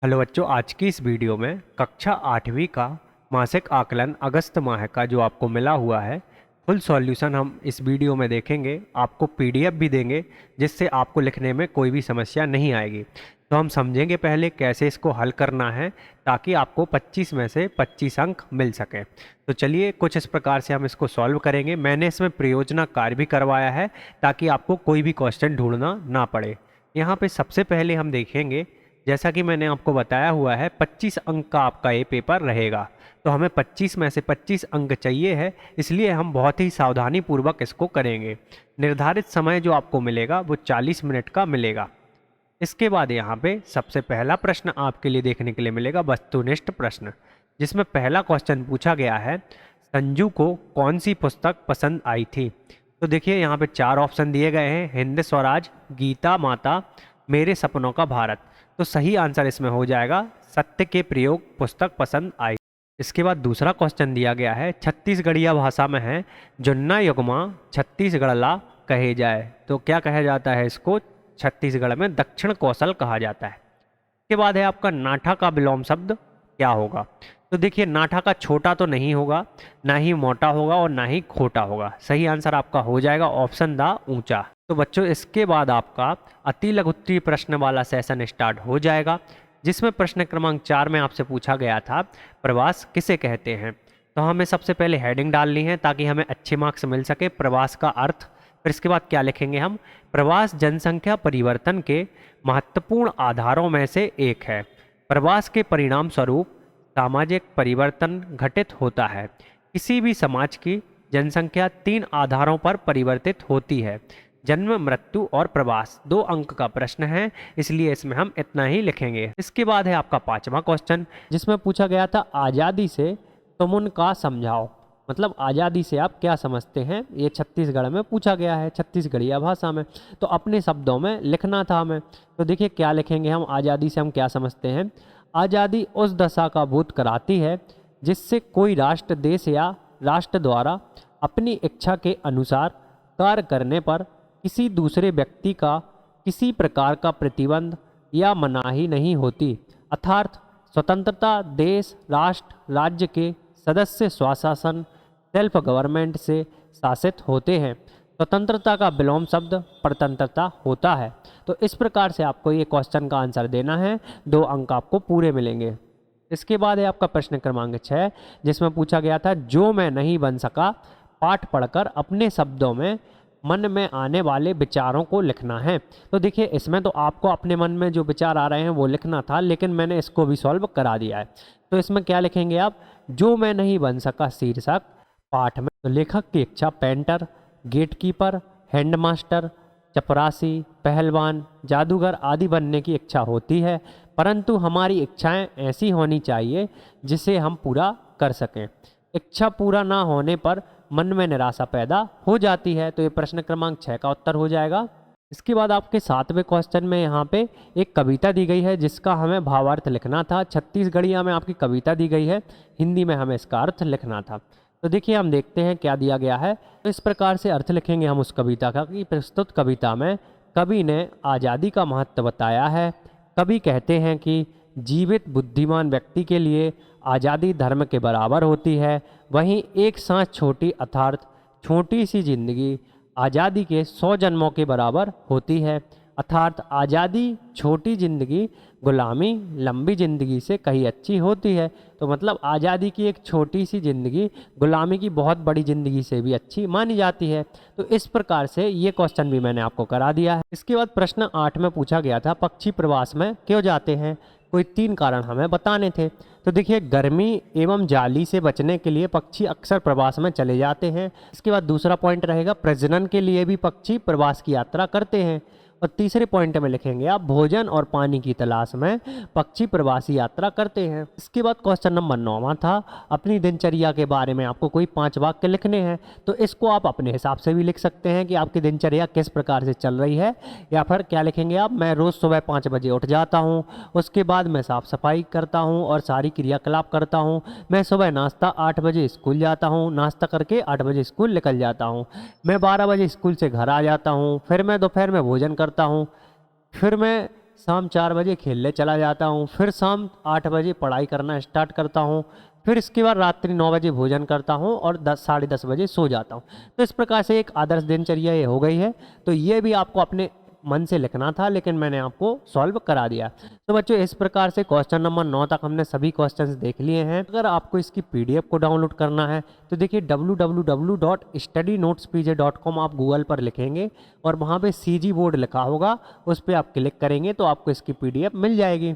Hello बच्चों, आज की इस वीडियो में कक्षा 8वीं का मासिक आकलन अगस्त माह का जो आपको मिला हुआ है फुल सॉल्यूशन हम इस वीडियो में देखेंगे। आपको पीडीएफ भी देंगे जिससे आपको लिखने में कोई भी समस्या नहीं आएगी। तो हम समझेंगे पहले कैसे इसको हल करना है ताकि आपको 25 में से 25 अंक मिल सकें। तो चलिए कुछ इस प्रकार से हम इसको सॉल्व करेंगे। मैंने इसमें प्रयोजना कार्य भी करवाया है ताकि आपको कोई भी क्वेश्चन ढूंढना ना पड़े। यहाँ पे सबसे पहले हम देखेंगे, जैसा कि मैंने आपको बताया हुआ है 25 अंक का आपका ये पेपर रहेगा। तो हमें 25 में से 25 अंक चाहिए है, इसलिए हम बहुत ही सावधानी पूर्वक इसको करेंगे। निर्धारित समय जो आपको मिलेगा वो 40 मिनट का मिलेगा। इसके बाद यहाँ पे सबसे पहला प्रश्न आपके लिए देखने के लिए मिलेगा वस्तुनिष्ठ प्रश्न, जिसमें पहला क्वेश्चन पूछा गया है संजू को कौन सी पुस्तक पसंद आई थी। तो देखिए यहाँ पे 4 ऑप्शन दिए गए हैं, हिंद स्वराज, गीता माता, मेरे सपनों का भारत। तो सही आंसर इसमें हो जाएगा सत्य के प्रयोग पुस्तक पसंद आई। इसके बाद दूसरा क्वेश्चन दिया गया है छत्तीसगढ़िया भाषा में है जुन्ना युग्मा छत्तीसगढ़ला कहे जाए। तो क्या कहा जाता है इसको? छत्तीसगढ़ में दक्षिण कौशल कहा जाता है। इसके बाद है आपका नाठा का विलोम शब्द क्या होगा। तो देखिए नाठा का छोटा तो नहीं होगा, ना ही मोटा होगा और ना ही खोटा होगा। सही आंसर आपका हो जाएगा ऑप्शन द ऊंचा। तो बच्चों इसके बाद आपका अति लघुत्तरीय प्रश्न वाला सेशन स्टार्ट हो जाएगा, जिसमें प्रश्न क्रमांक 4 में आपसे पूछा गया था प्रवास किसे कहते हैं। तो हमें सबसे पहले हेडिंग डालनी है ताकि हमें अच्छे मार्क्स मिल सके। प्रवास का अर्थ, फिर इसके बाद क्या लिखेंगे हम? प्रवास जनसंख्या परिवर्तन के महत्वपूर्ण आधारों में से एक है। प्रवास के परिणाम स्वरूप सामाजिक परिवर्तन घटित होता है। किसी भी समाज की जनसंख्या 3 आधारों पर परिवर्तित होती है, जन्म, मृत्यु और प्रवास। 2 अंक का प्रश्न है, इसलिए इसमें हम इतना ही लिखेंगे। इसके बाद है आपका 5वां क्वेश्चन, जिसमें पूछा गया था आज़ादी से तुम उनका समझाओ। मतलब आज़ादी से आप क्या समझते हैं, ये छत्तीसगढ़ में पूछा गया है, छत्तीसगढ़िया भाषा में। तो अपने शब्दों में लिखना था हमें। तो देखिए क्या लिखेंगे हम, आज़ादी से हम क्या समझते हैं। आज़ादी उस दशा का बोध कराती है जिससे कोई राष्ट्र, देश या राष्ट्र द्वारा अपनी इच्छा के अनुसार कार्य करने पर किसी दूसरे व्यक्ति का किसी प्रकार का प्रतिबंध या मनाही नहीं होती। अर्थात स्वतंत्रता देश, राष्ट्र, राज्य के सदस्य स्वशासन, सेल्फ गवर्नमेंट से शासित होते हैं। स्वतंत्रता का विलोम शब्द परतंत्रता होता है। तो इस प्रकार से आपको ये क्वेश्चन का आंसर देना है। 2 अंक आपको पूरे मिलेंगे। इसके बाद है आपका प्रश्न क्रमांक 6, जिसमें पूछा गया था जो मैं नहीं बन सका पाठ पढ़कर अपने शब्दों में मन में आने वाले विचारों को लिखना है। तो देखिए इसमें तो आपको अपने मन में जो विचार आ रहे हैं वो लिखना था, लेकिन मैंने इसको भी सॉल्व करा दिया है। तो इसमें क्या लिखेंगे आप? जो मैं नहीं बन सका शीर्षक पाठ में। तो लेखक की इच्छा पेंटर, गेटकीपर, हैंडमास्टर, चपरासी, पहलवान, जादूगर आदि बनने की इच्छा होती है, परंतु हमारी इच्छाएं ऐसी होनी चाहिए जिसे हम पूरा कर सकें। इच्छा पूरा ना होने पर मन में निराशा पैदा हो जाती है। तो ये प्रश्न क्रमांक 6 का उत्तर हो जाएगा। इसके बाद आपके 7वें क्वेश्चन में यहाँ पे एक कविता दी गई है जिसका हमें भावार्थ लिखना था। छत्तीसगढ़िया में आपकी कविता दी गई है, हिंदी में हमें इसका अर्थ लिखना था। तो देखिए हम देखते हैं क्या दिया गया है। तो इस प्रकार से अर्थ लिखेंगे हम उस कविता का कि प्रस्तुत कविता में कवि ने आज़ादी का महत्व बताया है। कवि कहते हैं कि जीवित बुद्धिमान व्यक्ति के लिए आज़ादी धर्म के बराबर होती है, वहीं एक सांस छोटी अर्थात छोटी सी जिंदगी आज़ादी के 100 जन्मों के बराबर होती है। अर्थात आज़ादी छोटी जिंदगी गुलामी लंबी जिंदगी से कहीं अच्छी होती है। तो मतलब आज़ादी की एक छोटी सी जिंदगी गुलामी की बहुत बड़ी जिंदगी से भी अच्छी मानी जाती है। तो इस प्रकार से ये क्वेश्चन भी मैंने आपको करा दिया है। इसके बाद प्रश्न 8 में पूछा गया था पक्षी प्रवास में क्यों जाते हैं। कोई 3 कारण हमें बताने थे। तो देखिए गर्मी एवं जाली से बचने के लिए पक्षी अक्सर प्रवास में चले जाते हैं। इसके बाद दूसरा पॉइंट रहेगा प्रजनन के लिए भी पक्षी प्रवास की यात्रा करते हैं। और तीसरे पॉइंट में लिखेंगे आप भोजन और पानी की तलाश में पक्षी प्रवासी यात्रा करते हैं। इसके बाद क्वेश्चन नंबर 9 था अपनी दिनचर्या के बारे में आपको कोई 5 वाक्य लिखने हैं। तो इसको आप अपने हिसाब से भी लिख सकते हैं कि आपकी दिनचर्या किस प्रकार से चल रही है। या फिर क्या लिखेंगे आप, मैं रोज़ सुबह 5 बजे उठ जाता हूँ, उसके बाद मैं साफ़ सफाई करता हूँ और सारी क्रियाकलाप करता हूँ। मैं सुबह नाश्ता 8 बजे स्कूल जाता हूँ, नाश्ता करके 8 बजे स्कूल निकल जाता हूँ। मैं 12 बजे स्कूल से घर आ जाता हूँ, फिर मैं दोपहर में भोजन करता हूँ, फिर मैं शाम 4 बजे खेलने चला जाता हूँ, फिर शाम 8 बजे पढ़ाई करना स्टार्ट करता हूँ, फिर इसके बाद रात्रि 9 बजे भोजन करता हूँ और 10 साढ़े 10 बजे सो जाता हूँ। तो इस प्रकार से एक आदर्श दिनचर्या ये हो गई है। तो ये भी आपको अपने मन से लिखना था, लेकिन मैंने आपको सॉल्व करा दिया। तो बच्चों इस प्रकार से क्वेश्चन नंबर 9 तक हमने सभी क्वेश्चंस देख लिए हैं। अगर आपको इसकी पीडीएफ को डाउनलोड करना है तो देखिए www.studynotespj.com आप गूगल पर लिखेंगे और वहाँ पे सीजी बोर्ड लिखा होगा, उस पर आप क्लिक करेंगे तो आपको इसकी पीडीएफ मिल जाएगी।